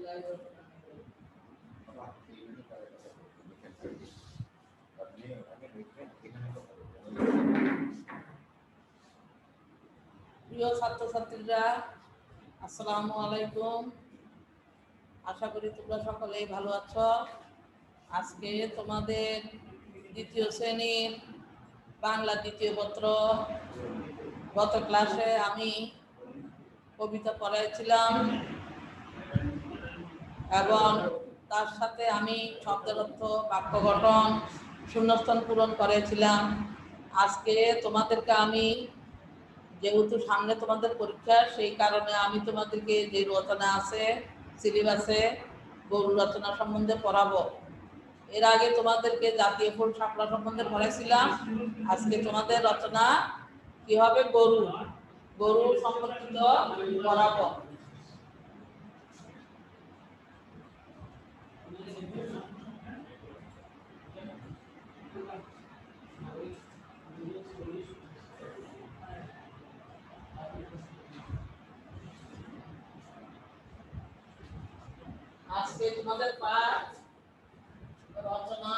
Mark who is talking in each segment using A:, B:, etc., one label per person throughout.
A: প্রিয় ছাত্রছাত্রীরা, আসসালামু আলাইকুম। আশা করি তোমরা সকলেই ভালো আছো। আজকে তোমাদের দ্বিতীয় শ্রেণীর বাংলা দ্বিতীয় পত্র গত ক্লাসে আমি কবিতা পড়াইছিলাম এবং তার সাথে আমি শব্দের অর্থ, বাক্য গঠন, শূন্যস্থান পূরণ করেছিলাম। আজকে তোমাদেরকে আমি, যেহেতু সামনে তোমাদের পরীক্ষা, সেই কারণে আমি তোমাদেরকে যে রচনা আছে সিলেবাসে গরু রচনা সম্বন্ধে পড়াবো। এর আগে তোমাদেরকে জাতীয় ফুল শাপলা সম্বন্ধে পড়াইছিলাম। আজকে তোমাদের রচনা কি হবে, গরু সম্পর্কিত পড়াবো। আজকে তোমাদের পাঠ রচনা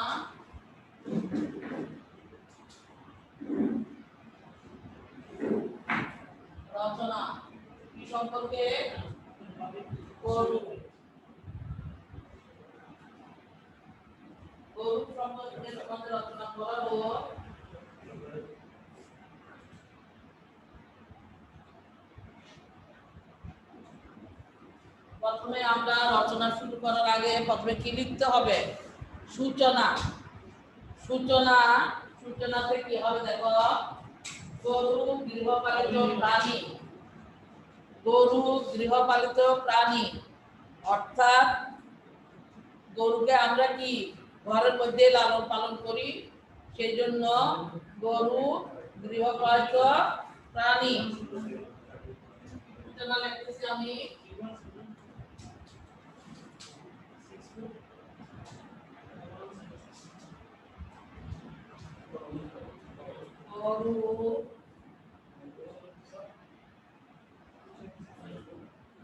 A: কি সম্পর্কে? গরু সম্পর্কে তোমাদের রচনা করাবো। প্রথমে আমরা রচনা শুরু করার আগে প্রথমে কি লিখতে হবে? সূচনা। সূচনাতে কি হবে দেখো, গরু গৃহপালিত প্রাণী। গরু গৃহপালিত প্রাণী অর্থাৎ গরুকে আমরা কি ঘরের মধ্যে লালন পালন করি, সেই জন্য গরু গৃহপালিত প্রাণী। সূচনা লিখতেছি আমি। গরু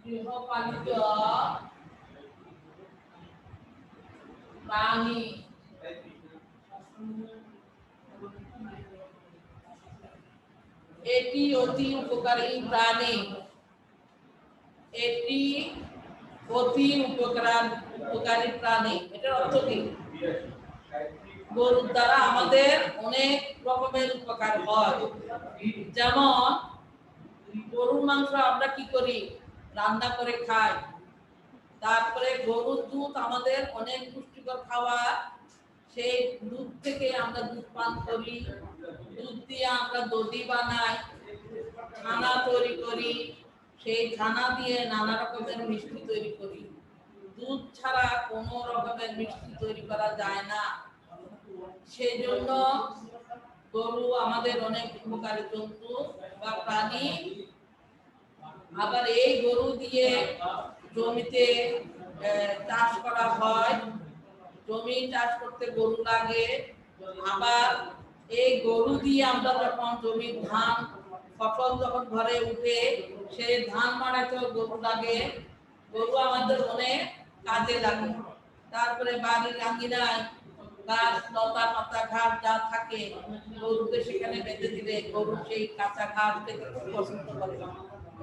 A: গৃহপালিত প্রাণী। এটি অতি উপকারী প্রাণী। এটি অতি উপকারী প্রাণী। এটার অর্থ কি? গরুর দ্বারা আমাদের অনেক রকমের উপকার হয়। যেমন গরুর মাংস আমরা কি করি? রান্না করে খাই। তারপরে গরুর দুধ আমাদের অনেক পুষ্টিকর খাবার। সেই দুধ থেকে আমরা দুধ পান করি। দুধ দিয়ে আমরা দধি বানাই, ছানা তৈরি করি। সেই ছানা দিয়ে নানা রকমের মিষ্টি তৈরি করি। দুধ ছাড়া কোনো রকমের মিষ্টি তৈরি করা যায় না। সেই জন্য গরু আমাদের অনেক উপকারী জন্তু বা প্রাণী। আবার এই গরু দিয়ে জমিতে চাষ করা হয়। জমি চাষ করতে গরু লাগে। আবার এই গরু দিয়ে আমরা যখন জমির ধান ফসল যখন ঘরে উঠে সেই ধান মাড়াইতে গরু লাগে। গরু আমাদের অনেক কাজে লাগে। তারপরে বাড়ির আঙ্গিনায় গাছ লতা পাতা ঘাস যা থাকে, গরুকে সেখানে বেঁধে দিলে গরু সেই কাঁচা ঘাস খেতে খুব পছন্দ করে।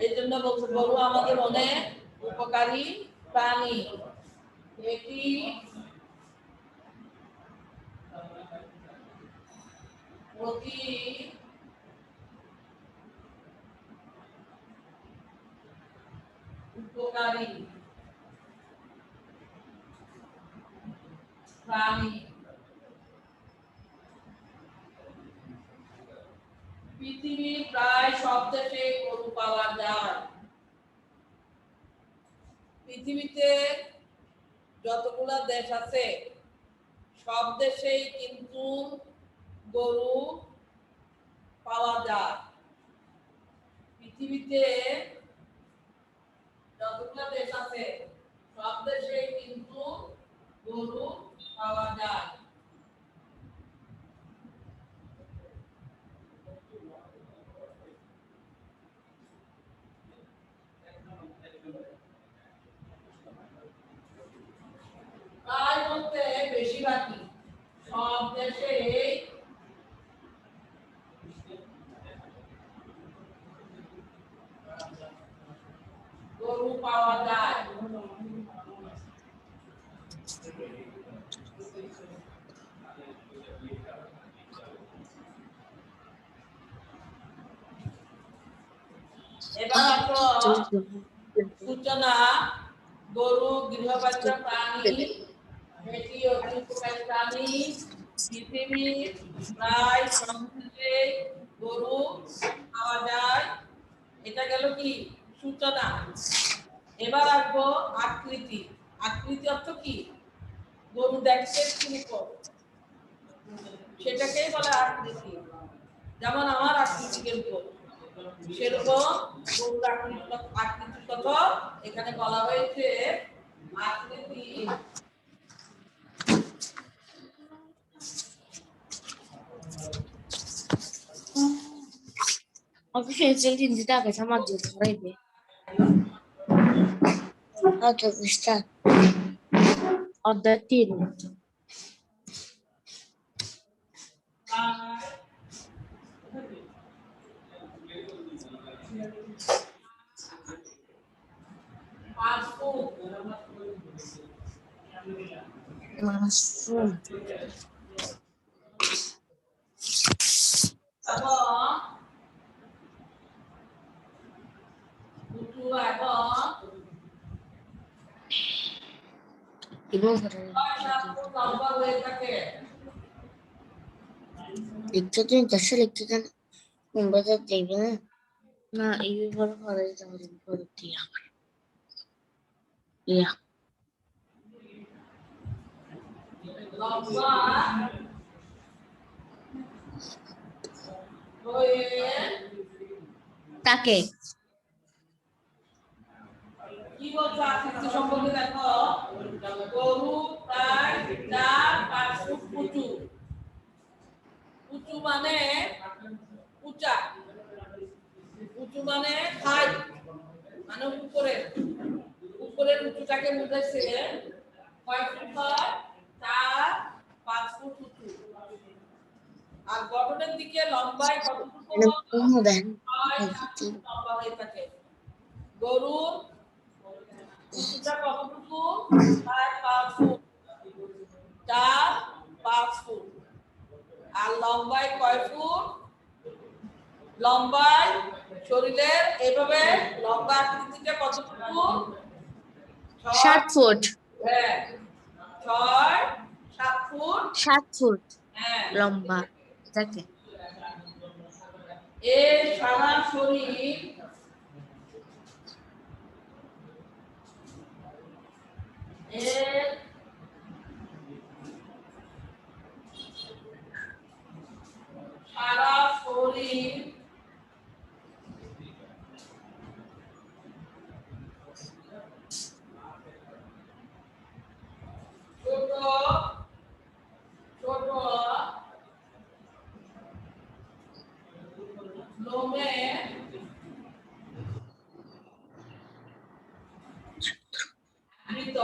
A: এই জন্য গরু আমাদের অনেক উপকারী প্রাণী। এটি অতি উপকারী প্রাণী। পৃথিবীর প্রায় সব দেশে গরু পাওয়া যায়। পৃথিবীতে যতগুলা দেশ আছে সব দেশেই কিন্তু গরু পাওয়া যায়। পৃথিবীতে যতগুলা দেশ আছে সব দেশেই কিন্তু গরু পাওয়া যায়। বেশিরভাগই সব দেশে গরু পাওয়া যায়। এবার সূচনা গরু গৃহপালিত প্রাণী, এটি অতি উপকারী প্রাণী। পৃথিবীর প্রায় সব দেশে গরু পাওয়া যায়। এটা গেল কি সূচনা। এবার আসবো আকৃতি। আকৃতি অর্থ কি? গরু দেখতে কিরকম, সেটাকেই বলে আকৃতি। যেমন আমার আকৃতি কিরকম, সেরকম গরুর আকৃতির কথা এখানে বলা হয়েছে। আকৃতি
B: Official identità che siamo oggi sarebbe anche questa ho detto Leccato in tascia leccato un po' da tempo, no, io voglio fare un po' di tempo. Yeah. তাকে
A: কি বলছো আকৃতি সম্পর্কে? দেখো গরু প্রায় 4-5 ফুট উঁচু। উঁচু মানে উঁচা, উঁচু মানে হাইট, মানে উপরের উপরের উঁচুটাকে বুঝাইছে। কয় ফুট হয়? 4-5 ফুট উঁচু। আর গঠনের দিকে লম্বায় কতটুকু লম্বা হয়ে থাকে? গরুর উচ্চতা কতটুকু? 4-5 ফুট। 4-5 ফুট। আর লম্বায় কয় ফুট? লম্বায় শরীরের এইভাবে লম্বা আকৃতিটা কতটুকু?
B: 7 ফুট।
A: হ্যাঁ, 6-7 ফুট।
B: 7 ফুট
A: হ্যাঁ,
B: লম্বা তাকে।
A: এর সারা শরীর এর সারা শরীর ছোট ছোট লোমে আবৃত।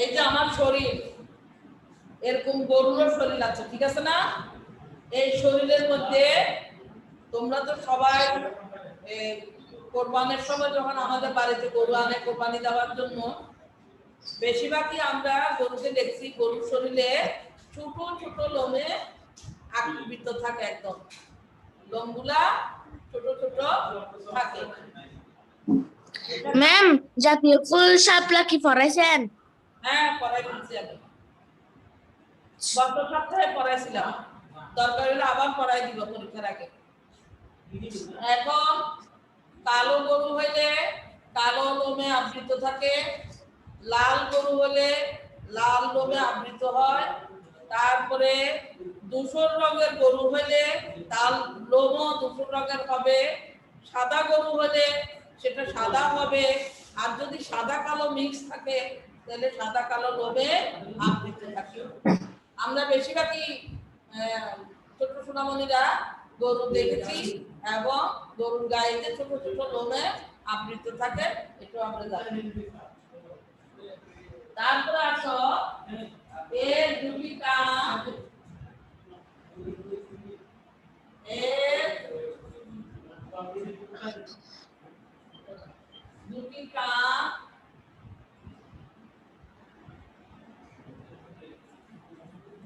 A: এই যে আমার শরীর, এরকম গরুর শরীর আছে, ঠিক আছে না? এই শরীরের মধ্যে তোমরা তো সবাই কোরবানির সময় যখন আমাদের বাড়িতে গরু আনে কোরবানি দেওয়ার জন্য, বেশিরভাগই আমরা গরুকে দেখছি গরুর শরীরে ছোট ছোট লোমে আবৃত থাকে। একদম লোমগুলা ছোট ছোট থাকে।
B: ম্যাম জাতীয় ফুল শাপলা কি পড়াইছেন?
A: হ্যাঁ, পড়াই দিচ্ছি আমি। গত সপ্তাহে পড়াইছিলাম, দরকার হলে আবার পড়াই দিব পরীক্ষার আগে। এখন কালো গরু হইলে কালো লোমে আবৃত থাকে, লাল গরু হলে লাল লোমে আবৃত হয়। তারপরে ধূসর রঙের গরু হইলে তার লোমও ধূসর রঙের হবে। সাদা গরু হলে সেটা সাদা হবে। আর যদি সাদা কালো মিক্স থাকে তাহলে সাদা কালো লোমে আবৃত থাকে। আমরা বেশিরভাগই ছোট সোনামণিরা গরু দেখেছি এবং গরুর গায়ে ছোট ছোট লোমে আবৃত থাকে, এটা আমরা জানি। তারপরে আসো এর দুটি কান, এর দুটি কান,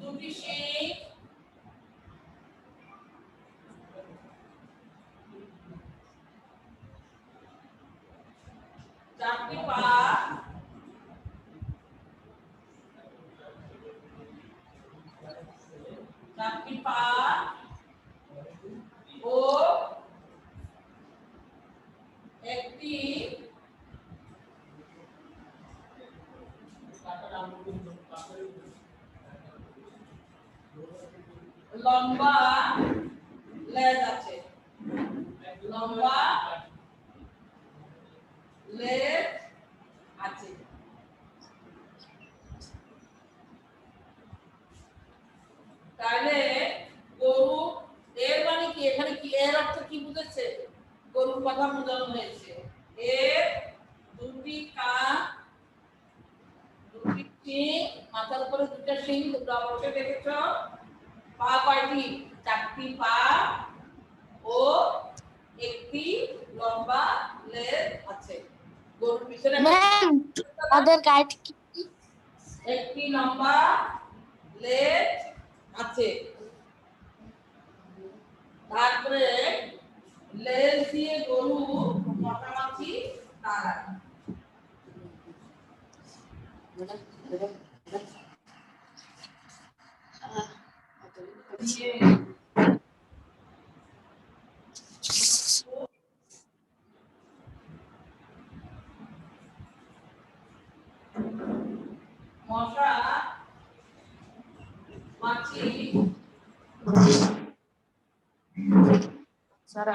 A: দুটি শিং, চারটি পা, চারটি পা ও একটি লম্বা লেজ আছে, লম্বা লেজ আছে। তাহলে গরু, এর মানে কি, এখানে কি এর অর্থ কি বুঝেছে? গরুর কথা বোঝানো হয়েছে। এর দুটি কান, দুটি শিং, মাথার উপরে দুটো শিং, দুটো অবশ্যই দেখেছ। পা কয়টি? চারটি পা ও একটি লম্বা লেজ আছে। গরুর পিছনে
B: ম্যাম তাদের গাইড কি?
A: একটি লম্বা লেজ আছে। তারপরে লেজ দিয়ে গরু মোটামুটি তাড়ায়। মশা মাছি
B: সারা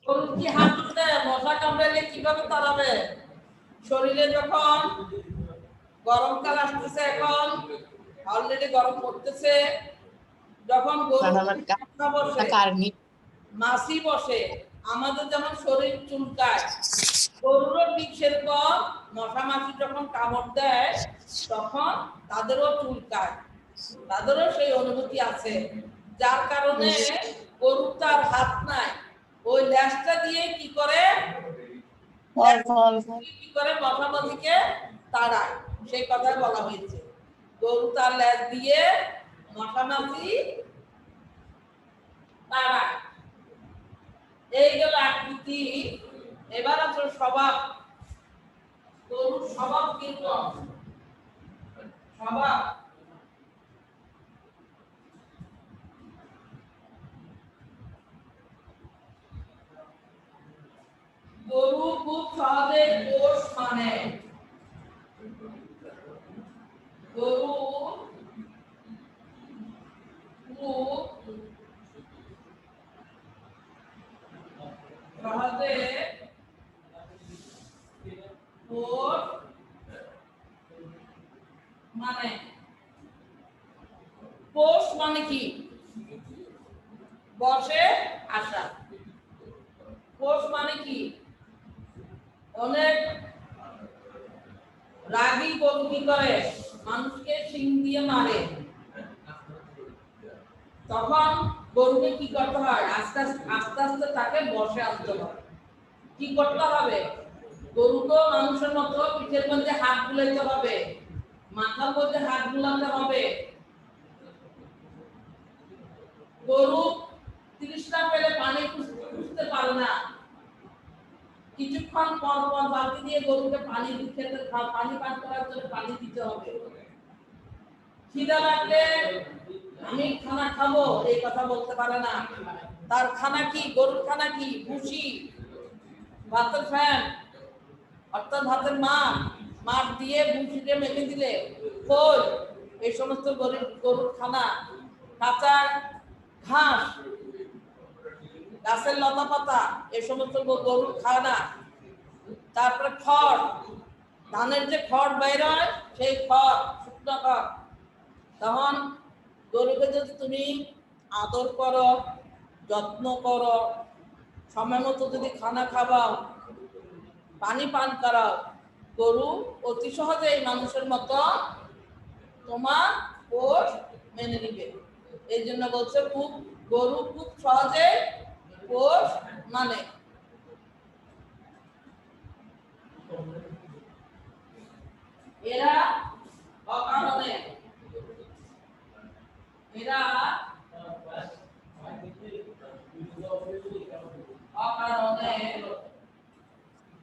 A: গরু কি হাঁটতে মশা কামড়ালে কিভাবে তাড়াবে? শরীরে যখন গরমকাল আসতেছে, এখন অলরেডি গরম পড়তেছে, যখন গরু বসে মাছি বসে, আমাদের যেমন শরীর চুলকায়, গরুরও ঠিক সেরকম মশা মাছি যখন কামড় দেয় তখন তাদেরও চুলকায়, তাদেরও সেই অনুভূতি আছে। যার কারণে গরু তার হাত নাই, ওই ল্যাসটা দিয়ে কি করে, কি করে মশা মাছিকে তাড়ায়, সেই কথাই বলা হয়েছে। গরু তার ল্যাস দিয়ে মশা মাছি তাড়ায়। এই গেল আকৃতি। এবার আছে স্বভাব। গরুর স্বভাব কিরকম? স্বভাব গরু খুব সহজে পোষ মানে। গরু খুব সহজে পোষ মানে। পোষ মানে কি? বসে আসা। পোষ মানে কি? অনেক রাগী গরু কি করে, মানুষকে শিং দিয়ে মারে, তখন গরুকে কি করতে হয়? আস্তে আস্তে তাকে বসে আনতে হবে। কি করতে হবে? গরুকে মানুষের মতো পিঠের মধ্যে হাত বুলাইতে হবে, মাথার মধ্যে হাত বুলাতে হবে। গরু তৃষ্ণা পেলে পানি খুঁজতে পারে না, কিছুক্ষণ পর পর বালতি দিয়ে গরুকে পানি খেতে, পানি পান করার জন্য পানি দিতে হবে। খিদা লাগলে আমি খানা খাবো এই কথা বলতে পারে না। তার খানা কি? গরুর খানা কি? ভুসি, ভাতের ফ্যান, অর্থাৎ ভাতের মাঠ দিয়ে ভুসিতে মেখে দিলে খোল, এই সমস্ত গরুর খানা। কাঁচা ঘাস, গাছের লতা পাতা, এই সমস্ত গরুর খানা। তারপরে খড়, ধানের যে খড় বাইর হয় সেই খড়, শুকনো খড়। তখন গরুকে যদি তুমি আদর করো, যত্ন করো, সময় মতো যদি খানা খাওয়াও, পানি পান করাও, গরু অতি সহজে এই মানুষের মতো তোমার পোষ মেনে নিবে। এই জন্য বলছে গরু খুব সহজে পোষ মানে। এরা অকারণে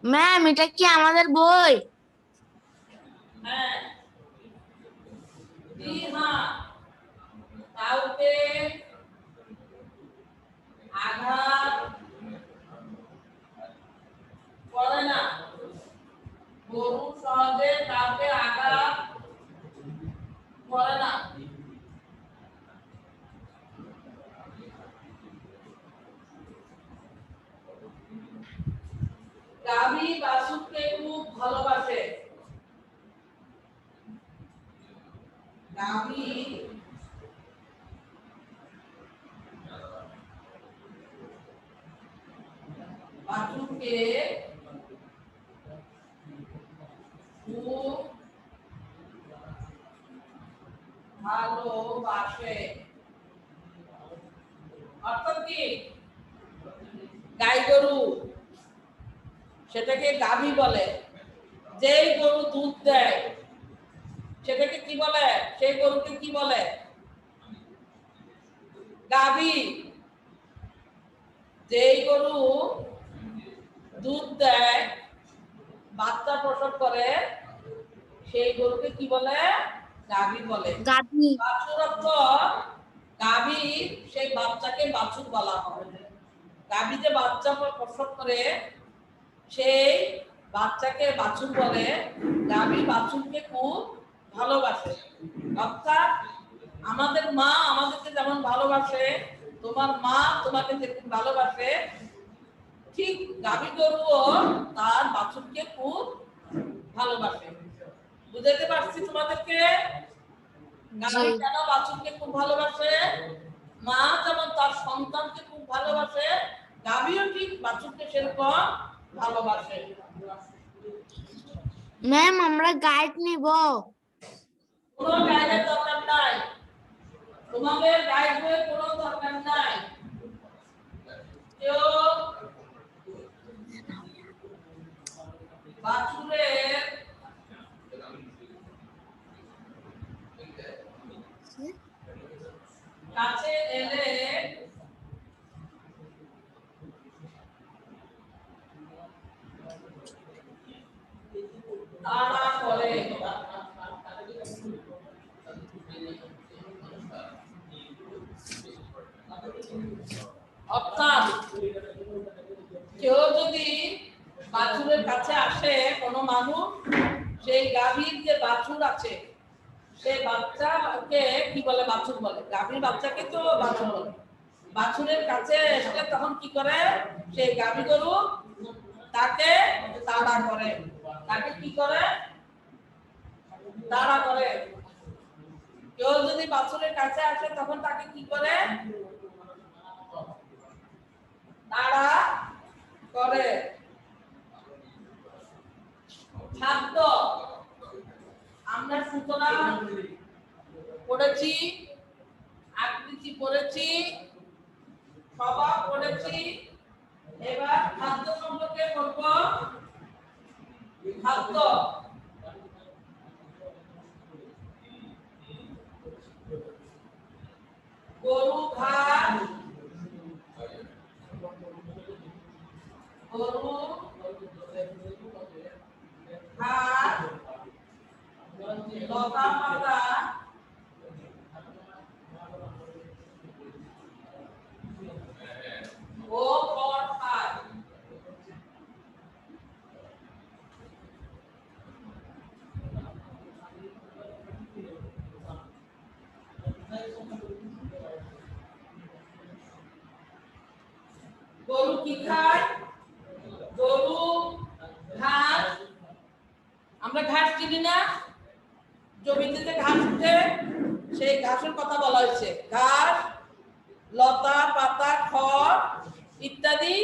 B: ম্যাম এটা কি আমাদের বই?
A: হ্যাঁ, কাউকে আঘাত করে না, গরু সহজে কাউকে আঘাত করে না। গাভী বাছুরকে খুব ভালোবাসে। গাভী বাছুরকে খুব ভালোবাসে। অর্থাৎ কি, গাই গরু সেটাকে গাভী বলে। যেই গরু দুধ দেয় সেটাকে কি বলে? সেই গরুকে কি বলে? গাভী। যেই গরু দুধ দেয়, বাচ্চা প্রসব করে, সেই গরুকে কি বলে? গাভী বলে।
B: গাভী।
A: বাছুর অর্থ গাভী, সেই বাচ্চাকে বাছুর বলা হয়। গাভী যে বাচ্চা প্রসব করে সেই বাচ্চাকে বাছুর বলে। গাভী বাছুরকে খুব ভালোবাসে। অর্থাৎ আমাদের মা আমাদেরকে যেমন ভালোবাসে, তোমার মা তোমাকে যেমন ভালোবাসে, ঠিক গাভী গরুও তার বাছুরকে খুব ভালোবাসে। বুঝাতে পারছি তোমাদেরকে? গাভী কেন বাছুরকে খুব ভালোবাসে? মা যেমন তার সন্তানকে খুব ভালোবাসে, গাভীও ঠিক বাছুরকে সেরকম ভালোবাসে।
B: ম্যাম আমরা গাইড নিব?
A: কোনো গাইডের দরকার নাই, তোমাদের গাইড বইয়ের কোনো দরকার নাই। কেউ বাছুরের কাছে এলে তাড়া করে। অর্থাৎ কেউ যদি বাছুরের কাছে আসে, কোনো মানুষ, সেই গাভীর যে বাছুর আছে সেই বাচ্চাকে কি বলে? বাছুর বলে। গাভীর বাচ্চাকে তো বাছুর বলে। বাছুরের কাছে এসে তখন কি করে? সেই গাভী গরু তাকে তাড়া করে। তাকে কি করে? তাড়া করে। কেউ যদি বাছুরের কাছে আসে তখন তাকে কি করে? তাড়া করে। খাদ্য আমরা সূচনা পড়েছি, আকৃতি পড়েছি, স্বভাব পড়েছি। এবার খাদ্য সম্পর্কে বলব। খাদ্য গরু ঘাস, গরু ঘাস, লতা পাতা, ও খড় খায়। গরু কি খায়? গরু ঘাস। আমরা ঘাস চিনি না? জমিতে যে ঘাস উঠে সেই ঘাসের কথা বলা হয়েছে। ঘাস, লতা পাতা, খড়, ইত্যাদি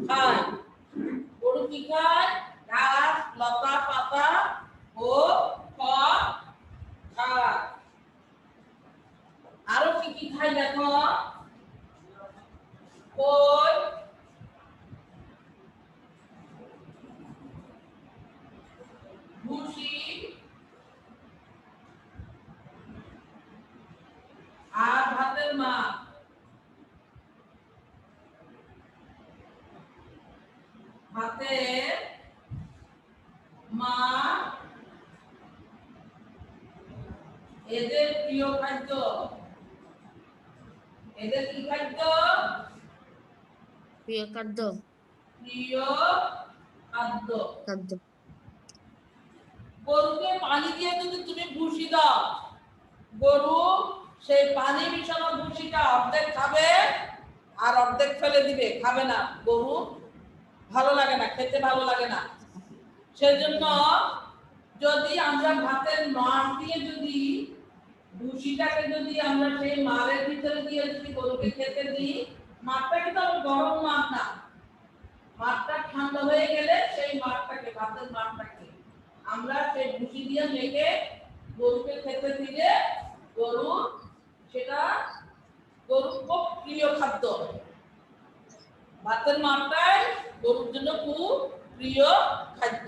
A: খায়। গরু কি খায়? ঘাস, লতা পাতা ও ফল খায়। আরো কি কি খায় দেখো? খোল, ভুসি আর ভাতের মাছ। ভাতের মাছ এদের প্রিয় খাদ্য। এদের কি খাদ্য?
B: প্রিয় খাদ্য।
A: প্রিয় খাদ্য।
B: খাদ্য।
A: গরুকে পানি দিয়ে যদি তুমি ভুসি দাও, গরু সেই পানি মিশানো ভুসিটা অর্ধেক খাবে আর অর্ধেক ফেলে দিবে, খাবে না। গরু ভালো লাগে না, খেতে ভালো লাগে না। সেজন্য যদি আমরা ভাতের মাড় দিয়ে যদি ভুসিটাকে যদি আমরা সেই মাড়ের ভিতরে দিয়ে যদি গরুকে খেতে দিই, মাড়টা কিন্তু আবার গরম মাড় না, মাড়টা ঠান্ডা হয়ে গেলে সেই মাড়টাকে, ভাতের মাড়টাকে আমরা সেই ভুসি দিয়ে মেখে গরুকে খেতে দিলে গরু সেটা গরুর খুব প্রিয় খাদ্য। ভাতের মাড়টাই গরুর জন্য খুব প্রিয় খাদ্য।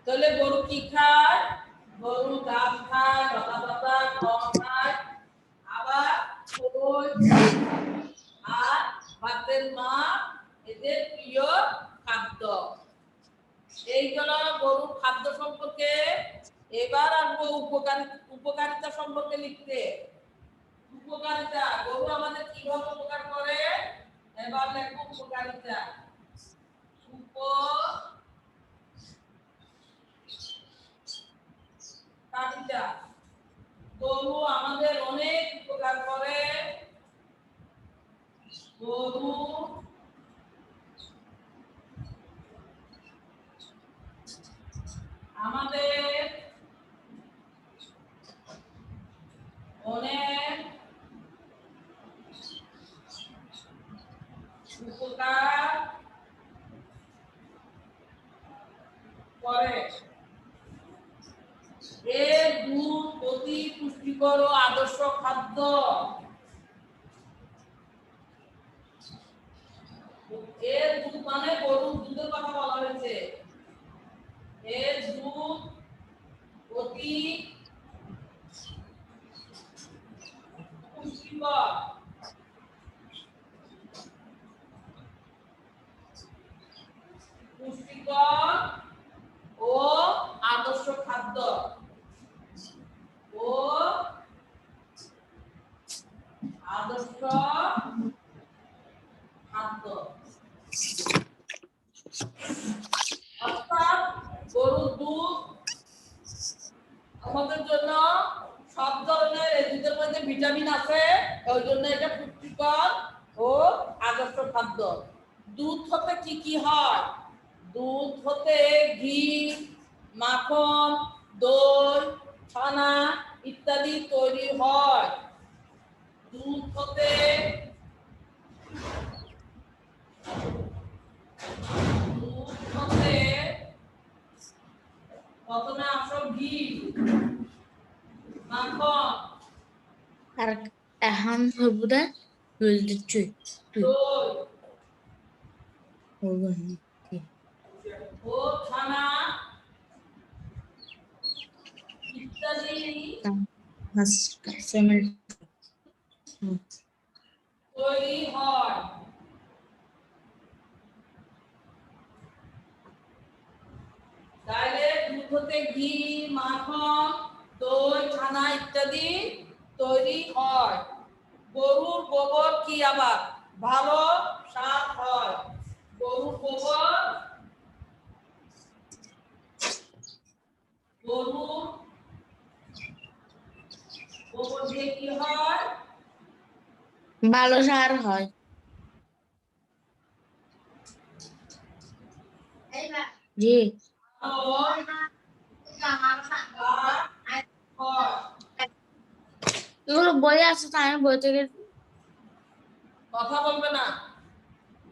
A: তাহলে গরু কি খায়? গরু ঘাস খায়, লতা পাতা, ফল খায়, আবার খোল আর ভাতের মাড় এদের প্রিয় খাদ্য। এইগুলো গরুর খাদ্য সম্পর্কে। এবার আসবো উপকারিতা সম্পর্কে লিখতে। উপকারিতা, গরু আমাদের কিভাবে উপকার করে? এবার লেখো উপকারিতা। উপকারিতা, গরু আমাদের অনেক উপকার করে। গরু আমাদের অনেক উপকার করে। এর দুধ অতি পুষ্টিকর ও আদর্শ খাদ্য। এর দুধ মানে গরুর দুধের কথা বলা হয়েছে। এর দুধ অতি পুষ্টিকর ও আদর্শ খাদ্য। ও আদর্শ খাদ্য অর্থাৎ গরুর দুধ আমাদের জন্য সব ধরনের, এই দুধের মধ্যে ভিটামিন আছে, ওই জন্য এটা পুষ্টিকর ও আদর্শ খাদ্য। দুধ হতে কি কি হয়? দুধ হতে ঘি, মাখন, দই, ছানা ইত্যাদি তৈরি হয়। দুধ হতে প্রথমে আসো ঘি, মাখন
B: আর এখন সবুদা রোল দিচ্ছি।
A: দই
B: দই
A: ও ছানা ইত্যাদি তৈরি হয়। তাহলে দুধ হতে ঘি, মাখন, দই, ছানা ইত্যাদি তৈরি হয়। গরুর গোবর কি আবার ভালো সার হয়। গরুর গোবর, গরুর গোবর দিয়ে কি হয়?
B: ভালো সার হয়। জি। এগুলো বই আছে, তাই আমি বই থেকে
A: কথা বলবে না।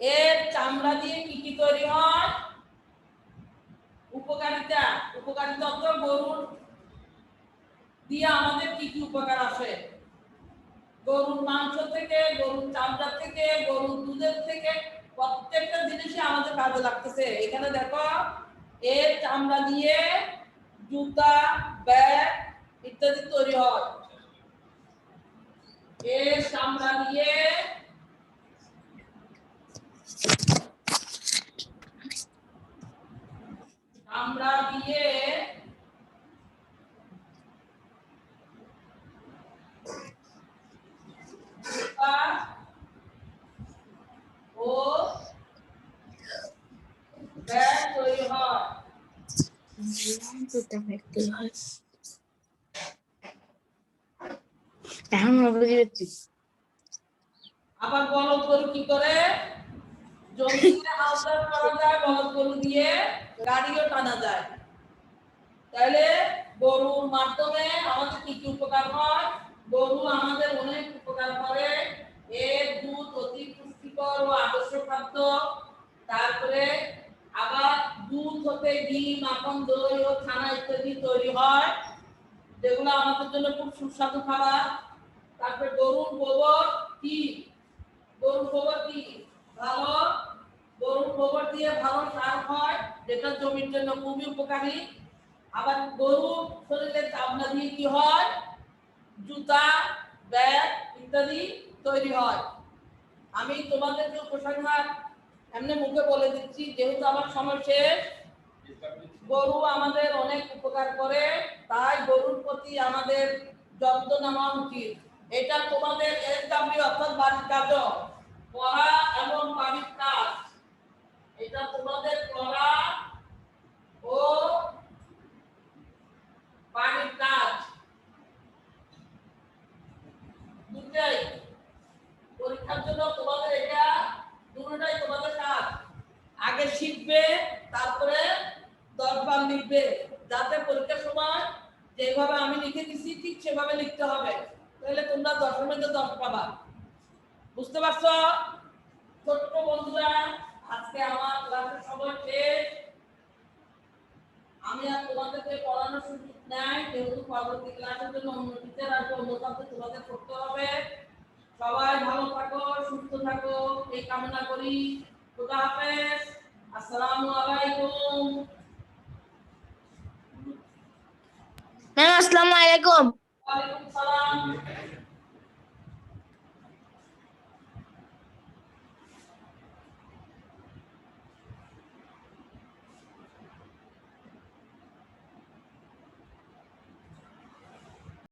A: এর চামড়া দিয়ে কি কি তৈরি হয়? উপকারিতা উপকারিতা অর্থ গরুর দিয়ে আমাদের কি কি উপকার আসে? গরুর মাংস থেকে, গরুর চামড়া থেকে, গরুর দুধের থেকে প্রত্যেকটা জিনিসই আমাদের কাজে লাগতেছে। এখানে দেখো এর চামড়া দিয়ে জুতা, ব্যাগ ইত্যাদি তৈরি হয়। এর চামড়া দিয়ে জুতা ও ব্যাগ তৈরি হয়।
B: দুটা ব্যক্তি হয় এখন বুঝে পেরেছি।
A: আবার বলদ গরু কি করে? জমিতে হাল চাষ করা যায়, বলদ গরু দিয়ে গাড়িও টানা যায়। তাহলে গরুর মাধ্যমে আমাদের কি কি উপকার হয়? গরু আমাদের অনেক উপকার করে। এর দুধ অতি পুষ্টিকর ও আদর্শ খাদ্য। তারপরে আবার দুধ হতে ঘি, মাখন, দই ও ছানা ইত্যাদি তৈরি হয়, যেগুলো আমাদের জন্য খুব সুস্বাদু খাবার। তারপরে গরুর গোবর কি? গরুর গোবর কি? ভালো। গরুর গোবর দিয়ে ভালো সার হয়, যেটা জমির জন্য খুবই উপকারী। আবার গরুর শরীরের চামড়া দিয়ে কি হয়? জুতা, ব্যাগ ইত্যাদি তৈরি হয়। আমি তোমাদের যে উপসংহার এমনি মুখে বলে দিচ্ছি, যেহেতু আমার সময় শেষ। গরু আমাদের অনেক উপকার করে, তাই গরুর প্রতি আমাদের যত্ন নেওয়া উচিত। এটা তোমাদের এসডব্লিউ অর্থাৎ বাড়ির কাজ, পড়া এবং বাড়ির কাজ, এটা তোমাদের পড়া ও বাড়ির কাজ দুটাই। পরীক্ষার জন্য তোমাদের এটা দুটোটাই তোমাদের কাজ। আগে শিখবে, তারপরে 10 বার লিখবে, যাতে পরীক্ষার সময় যেভাবে আমি লিখে দিছি ঠিক সেভাবে লিখতে হবে, তাহলে তোমরা 10 এর মধ্যে 10 পাবা। বুঝতে পারছো? ছোট্ট বন্ধুরা, আজকে আমার ক্লাসের সময় শেষ। আমি আর তোমাদেরকে পড়ানোর সুযোগ নাই, যেহেতু পরবর্তী ক্লাসের জন্য অন্য টিচার আসবে, অন্য ক্লাসে তোমাদের করতে হবে। সবাই ভালো থাকো, সুস্থ থাকো এই কামনা করি। খোদা হাফেজ। আসসালামু আলাইকুম।
B: ম্যাম আসসালামু আলাইকুম।
A: ওয়ালাইকুম সালাম।